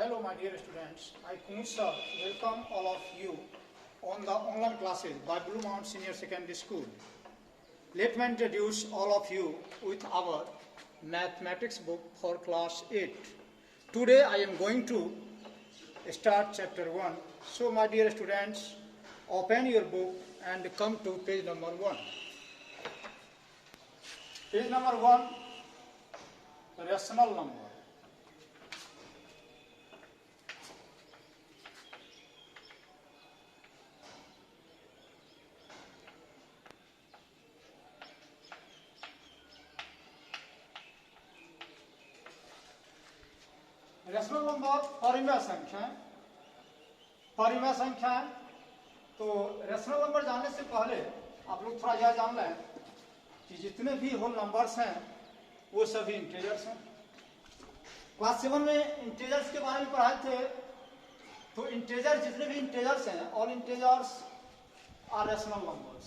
Hello my dear students, I Kumar sir welcome all of you on the online classes by Blue Mount Senior Secondary School. Let me introduce all of you with our mathematics book for class 8. Today I am going to start chapter 1. So my dear students, open your book and come to page number 1. Page number 1, rational number. Rational number परिमेय संख्या है। तो rational number जानने से पहले आप लोग थोड़ा यह जान लें कि जितने भी होल नंबर्स हैं वो सभी इंटीजर्स हैं। क्लास 7 में इंटीजर्स के बारे में पढ़ाए थे। तो इंटीजर जितने भी इंटीजर्स हैं, all integers are rational numbers.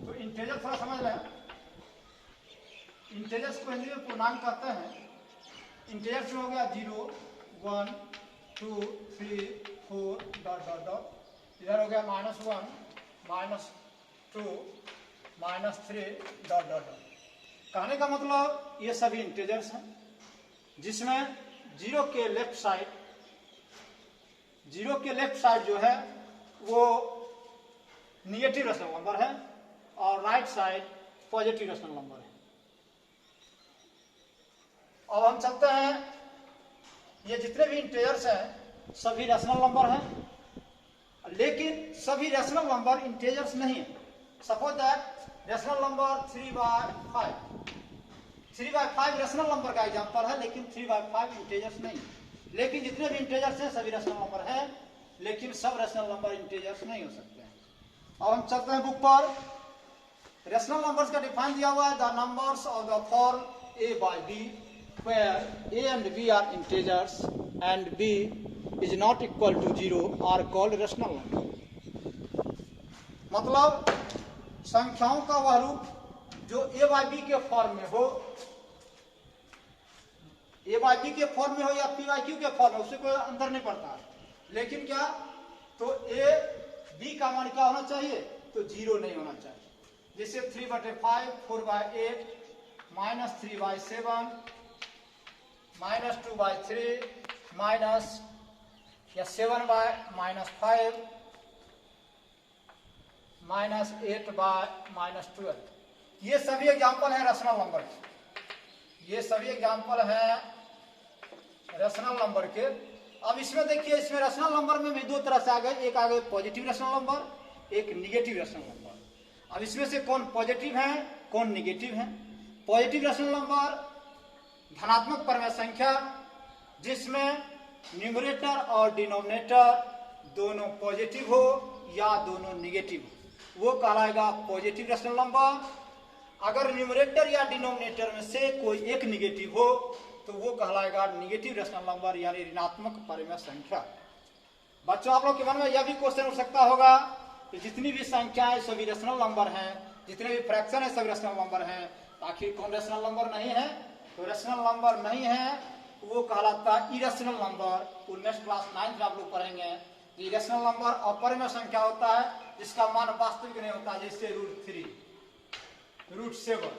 तो इंटीजर थोड़ा समझ लें। इंटीजर्स को हिंदी में पूर्णांक कहते हैं। इंटीजर्स में हो गया 0, 1, 2, 3, 4 डॉट डॉट डॉट। इधर हो गया -1, -2, -3 डॉट डॉट डॉट। कहने का मतलब ये सभी इंटीजर्स हैं जिसमें 0 के लेफ्ट साइड जो है वो निगेटिव रेशनल नंबर है और right side positive rational number है। अब हम चलते हैं, ये जितने भी इंटीजर्स हैं सभी रेशनल नंबर हैं, लेकिन सभी रेशनल नंबर इंटीजर्स नहीं है। Suppose that rational number 3/5 rational number का एग्जांपल है, लेकिन 3/5 इंटीजर्स नहीं। लेकिन जितने भी इंटीजर्स हैं सभी रेशनल नंबर हैं, लेकिन सब रेशनल नंबर इंटीजर्स नहीं हो सकते हैं। अब हम चलते हैं बुक पर। रेशनल नंबर्स का डिफाइन दिया हुआ है, the numbers of the form a/b where a and b are integers and b is not equal to 0 are called rational number। मतलब संख्याओं का वह रूप जो a/b के फॉर्म में हो, a/b के फॉर्म में हो या p/q के फॉर्म में, उससे कोई अंतर नहीं पड़ता। लेकिन क्या, तो a b का मान क्या होना चाहिए, तो 0 नहीं होना चाहिए। जैसे 3/5, 4/8, -3/7, -2/3, -7/-5, -8/-12। ये सभी एग्जाम्पल हैं रेशनल नंबर के। ये सभी एग्जाम्पल हैं रेशनल नंबर के। अब इसमें देखिए, इसमें रेशनल नंबर में भी दो तरह से आ गए। एक आ गए पॉजिटिव रेशनल नंबर, एक निगेटिव रेशनल नंबर। अब इसमें से कौन पॉजिटिव है कौन निगेटिव है। पॉजिटिव रेशनल नंबर धनात्मक परिमेय संख्या जिसमें न्यूमरेटर और डिनोमिनेटर दोनों पॉजिटिव हो या दोनों निगेटिव हो, वो कहलाएगा पॉजिटिव रेशनल नंबर। अगर न्यूमरेटर या डिनोमिनेटर में से कोई एक निगेटिव हो तो वो कहलाएगा निगेटिव रेशनल नंबर, यानी ऋणात्मक परिमेय संख्या। बच्चों, आप लोग के मन में यह भी क्वेश्चन उठ सकता होगा कि जितनी भी संख्याएं सभी रेशनल नंबर हैं, जितने भी फ्रैक्शन है सभी रेशनल नंबर हैं, आखिर कौन रेशनल नंबर नहीं है। तो रेशनल नंबर नहीं है वो कहलाता है इरेशनल नंबर। वो नेक्स्ट क्लास 9 में आप लोग पढ़ेंगे। इरेशनल नंबर अपरिमेय संख्या होता है जिसका मान वास्तविक नहीं होता, जैसे √3, √7,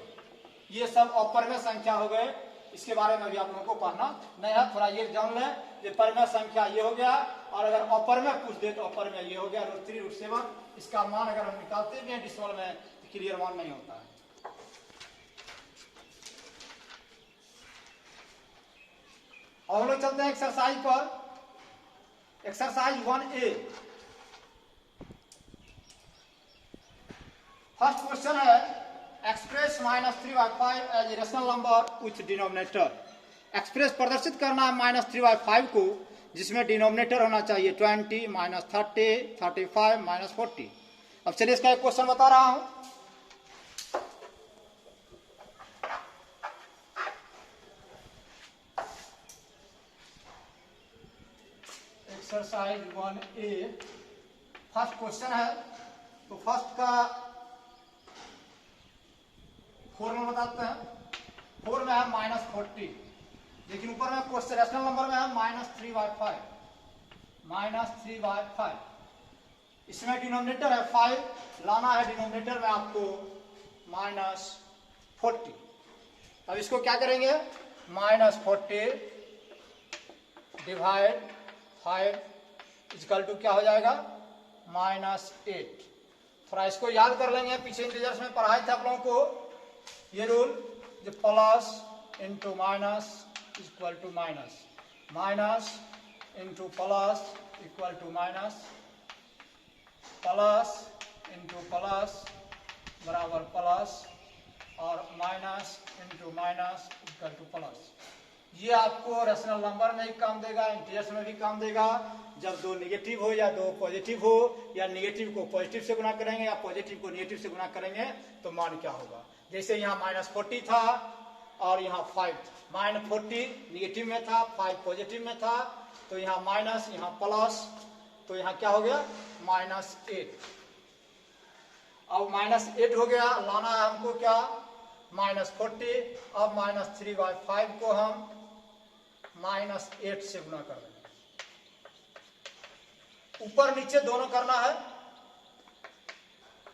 ये सब अपरिमेय संख्या हो गए। इसके बारे में भी आप लोगों को पढ़ना नहीं है, थोड़ा ये जान लें। ये परिमेय संख्या ये हो गया, और अगर अपरिमेय पूछ दे तो अपरिमेय ये हो गया √3, √7। इसका मान अगर हम निकालते भी हैं डिसिमल में तो क्लियर मान नहीं होता है। और हम लोग चलते हैं एक्सरसाइज पर। Exercise 1A। फर्स्ट क्वेश्चन है, express -3/5 as a rational number with denominator. Express प्रदर्शित करना है -3/5 को, जिसमें डिनोमिनेटर होना चाहिए 20, -30, 35, -40। अब चलिए इसका एक क्वेश्चन बता रहा हूं। एक्सरसाइज 1A फर्स्ट क्वेश्चन है। तो फर्स्ट का 4 में बताते हैं। 4 में है -40, लेकिन ऊपर में क्वेश्चन रेशनल नंबर में है -3/5, -3/5। इसमें डिनोमिनेटर है 5, लाना है डिनोमिनेटर में आपको -40। अब इसको क्या करेंगे, -40 डिवाइड 5 इक्वल टू क्या हो जाएगा, -8। थोड़ा इसको याद कर लेंगे, पीछे इंटीजर्स में पढ़ाए थे आप लोगों को ये रूल, जो plus into minus equal to minus, minus into plus equal to minus, plus into plus बराबर प्लस, और minus into minus equal to plus. ये आपको रेशनल नंबर में भी काम देगा, इंटीजर्स में भी काम देगा। जब दो नेगेटिव हो या दो पॉजिटिव हो, या नेगेटिव को पॉजिटिव से गुना करेंगे या पॉजिटिव को नेगेटिव से गुना करेंगे तो मान क्या होगा। जैसे यहाँ -40 था और यहाँ 5 था, -40 नेगेटिव में था, 5 पॉजिटिव में था, तो यहाँ माइनस यहाँ प्लस, तो यहाँ क्या हो गया, -8। अब -8 हो गया, लाना है हमको क्या, -40। अब -3/5 को हम -8 से गुना कर देंगे, ऊपर नीचे दोनों करना है।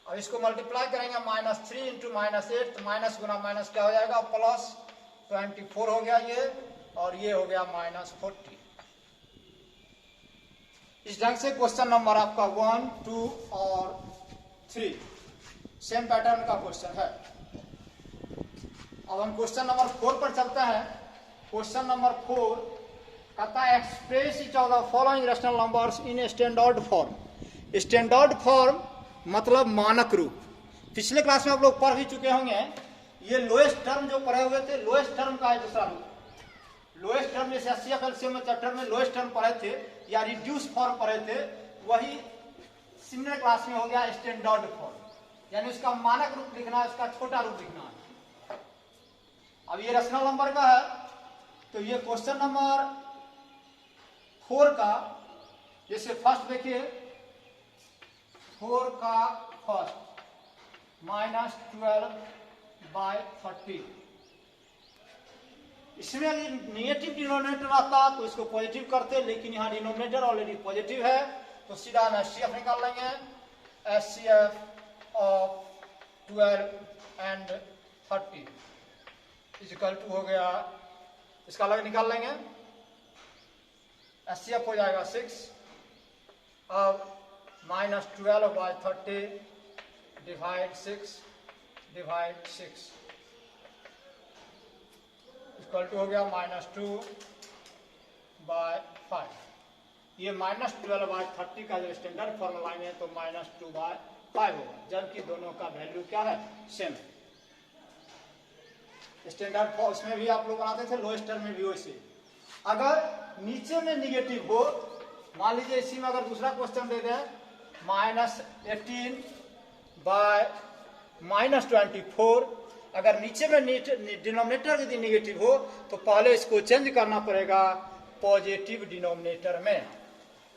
अब इसको मल्टीप्लाई करेंगे, -3 इंटू -8, तो माइनस गुना माइनस क्या हो जाएगा, +24 हो गया ये, और ये हो गया -40। इस ढंग से क्वेश्चन नंबर आपका 1, 2 और 3 सेम पैटर्न का क्वेश्चन है। अब हम क्वेश्चन नंबर 4 पर चलते हैं। क्वेश्चन नंबर 4 कहता है express each of the following rational numbers in standard form. Standard form मतलब मानक रूप। पिछले क्लास में आप लोग पढ़ भी चुके होंगे, ये लोएस्ट टर्म जो पढ़े हुए थे, लोएस्ट टर्म का है दूसरा रूप। लोएस्ट टर्म जैसे HCF LCM चैप्टर में लोएस्ट टर्म पढ़े थे या रिड्यूस फॉर्म पढ़े थे, वही सिमिलर क्लास में हो गया स्टैंडर्ड फॉर्म, यानी उसका मानक रूप लिखना है, उसका छोटा रूप लिखना है। अब ये रैशनल नंबर का है, तो ये क्वेश्चन नंबर 4 का, जैसे फर्स्ट देखिए 4 का फर्स्ट -12/30। इसमें यदि नेगेटिव डिनोमिनेटर आता तो इसको पॉजिटिव करते, लेकिन यहाँ डिनोमिनेटर ऑलरेडी पॉजिटिव है, तो सीधा हम HCF निकाल लेंगे। HCF of 12 and 30 equal to हो गया, इसका अलग निकाल लेंगे, HCF हो जाएगा 6। अब -12/30 डिवाइड 6 इक्वल टू हो गया -2/5। ये -12/30 का जो स्टैंडर्ड फॉर्म लाएंगे तो -2/5 होगा, जबकि दोनों का वैल्यू क्या है, सेम है। स्टैंडर्ड फॉर्म इसमें भी आप लोग बनाते थे, लोएस्ट टर्म में भी वैसे। अगर नीचे में निगेटिव हो, मान लीजिए इसी में अगर दूसरा क्वेश्चन दे दें -18/-24, अगर नीचे में डिनोमिनेटर यदि निगेटिव हो तो पहले इसको चेंज करना पड़ेगा पॉजिटिव डिनोमिनेटर में।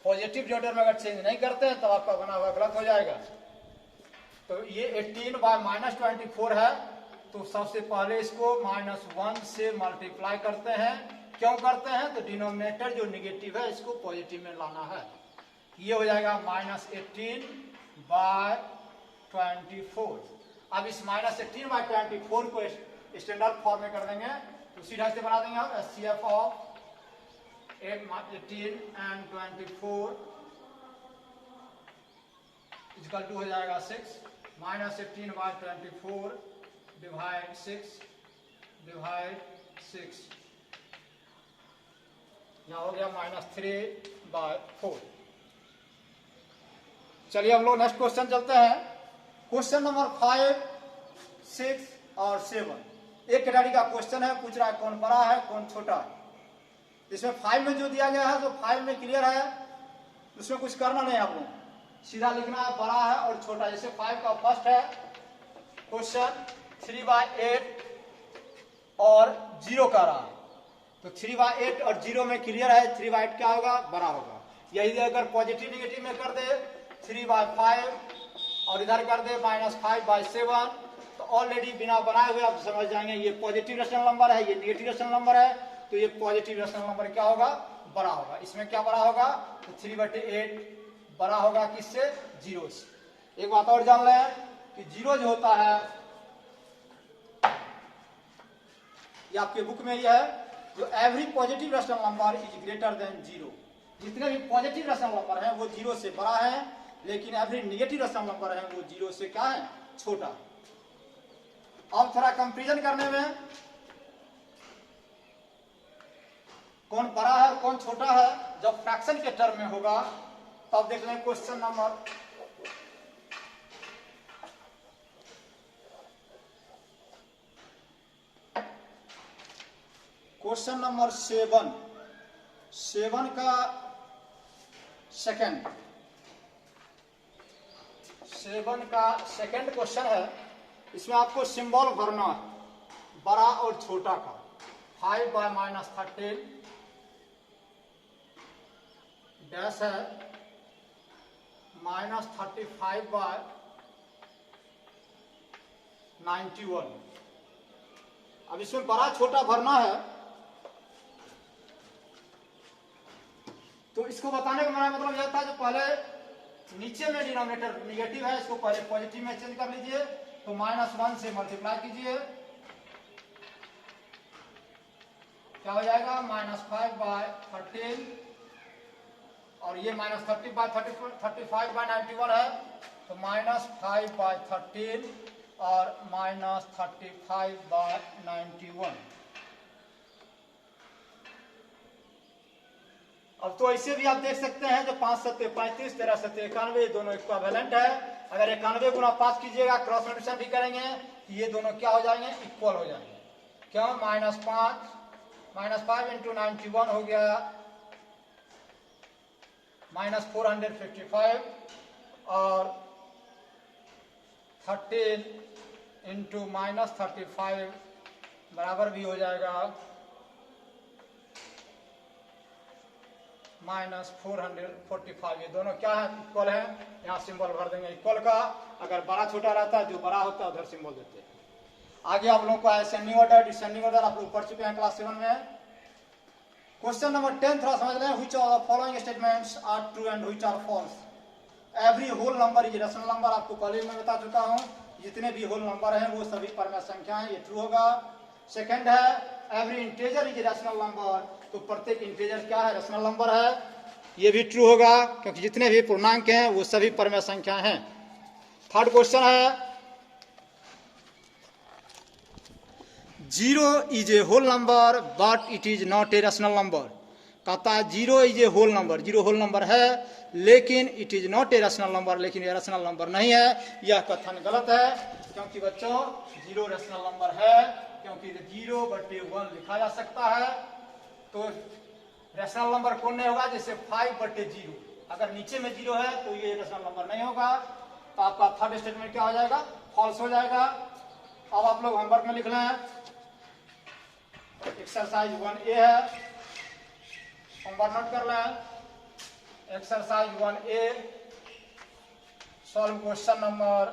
पॉजिटिव डिनोमिनेटर में अगर चेंज नहीं करते हैं तो आपका बना हुआ गलत हो जाएगा। तो ये 18/-24 है, तो सबसे पहले इसको -1 से मल्टीप्लाई करते हैं। क्यों करते हैं, तो डिनोमिनेटर जो निगेटिव है इसको पॉजिटिव में लाना है। ये हो जाएगा -18/24। अब इस -18/24 को स्टैंडर्ड फॉर्म में कर देंगे, तो सीधा से बना देंगे हम HCF of 18 and 24 equal to हो जाएगा 6, -18/24 डिवाइड 6 यहाँ हो गया -3/4। चलिए हम लोग नेक्स्ट क्वेश्चन चलते हैं। क्वेश्चन नंबर 5, 6 और 7 एक कैटेगरी का क्वेश्चन है, पूछ रहा है कौन बड़ा है कौन छोटा है। इसमें 5 में जो दिया गया है तो 5 में क्लियर है, उसमें कुछ करना नहीं, आप लोग सीधा लिखना है बड़ा है और छोटा। जैसे 5 का फर्स्ट है क्वेश्चन 3/8 और 0 का रहा है, तो 3/8 और 0 में क्लियर है 3/8 क्या होगा, बड़ा होगा। यही अगर पॉजिटिव निगेटिव में कर दे 3/5 और इधर कर दे -5/7, तो ऑलरेडी बिना बनाए हुए आप समझ जाएंगे ये पॉजिटिव रेशनल नंबर है, ये नेगेटिव रेशनल नंबर है, तो ये पॉजिटिव रेशनल नंबर क्या होगा, बड़ा होगा। इसमें क्या बड़ा होगा, तो 3/8 बड़ा होगा किससे, 0 से। एक बात और जान लें कि 0 जो होता है, ये आपके बुक में ये है, जो every positive rational number is greater than 0। जितने भी पॉजिटिव रेशनल नंबर हैं वो 0 से बड़ा है, लेकिन एवरी नेगेटिव रेशनल नंबर है वो 0 से क्या है, छोटा। अब थोड़ा कंपैरिजन करने में कौन बड़ा है कौन छोटा है, जब फ्रैक्शन के टर्म में होगा तब देख लें क्वेश्चन नंबर 7 का सेकंड, 7 का सेकंड क्वेश्चन है। इसमें आपको सिंबल भरना है बड़ा और छोटा का। 5/-13 डैश है, -35/91। अब इसमें बड़ा छोटा भरना है, तो इसको बताने का मेरा मतलब यह था, जो पहले नीचे में डिनोमिनेटर निगेटिव है, इसको पहले पॉजिटिव में चेंज कर लीजिए। तो -1 से मल्टीप्लाई कीजिए, क्या हो जाएगा, -5/13, और ये -35/91 है, तो -5/13 और -35/91। अब तो ऐसे भी आप देख सकते हैं, जो 5 7 35, 13 7 91, दोनों इक्विवेलेंट है। अगर 91 गुना 5 कीजिएगा, क्रॉस मल्टीप्लिकेशन भी करेंगे, तो ये दोनों क्या हो जाएंगे, इक्वल हो जाएंगे। क्यों, -5 × 91 हो गया -455, और 13 × -35 बराबर भी हो जाएगा -445। ये दोनों क्या है, इक्वल है। यहाँ सिंबल भर देंगे इक्वल का। अगर बड़ा छोटा रहता है, जो बड़ा होता है उधर सिंबल देते हैं। आगे आप लोगों को असेंडिंग ऑर्डर डिसेंडिंग ऑर्डर आप लोग पढ़ चुके हैं क्लास 7 में। क्वेश्चन नंबर 10 थोड़ा समझ लें। Which of the following statements are true and which are false. Every whole number is rational number, आपको पहले मैं बता चुका हूँ। जितने भी होल नंबर हैं वो सभी परमेय संख्या हैं, ये ट्रू होगा। सेकंड है every integer is rational number, तो प्रत्येक इंटीजर क्या है, रैशनल नंबर है, ये भी ट्रू होगा, क्योंकि जितने भी पूर्णांक हैं वो सभी परमेय संख्या हैं। थर्ड क्वेश्चन है 0 is a whole number but it is not a rational number. कहता है 0 is a whole number, 0 whole number है लेकिन it is not a rational number, लेकिन ये रैशनल नंबर नहीं है। यह कथन गलत है, क्योंकि बच्चों 0 रैशनल नंबर है, क्योंकि 0/1 लिखा जा सकता है। तो रैशनल नंबर कौन नहीं होगा, जैसे 5/0, अगर नीचे में 0 है तो ये रैशनल नंबर नहीं होगा। तो आपका थर्ड स्टेटमेंट क्या हो जाएगा, फॉल्स हो जाएगा। अब आप लोग होमवर्क में लिख रहे हैं, एक्सरसाइज 1A है, होमवर्क नोट कर लें। Exercise 1A, solve question number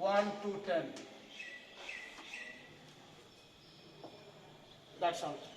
1 to 10। That's all.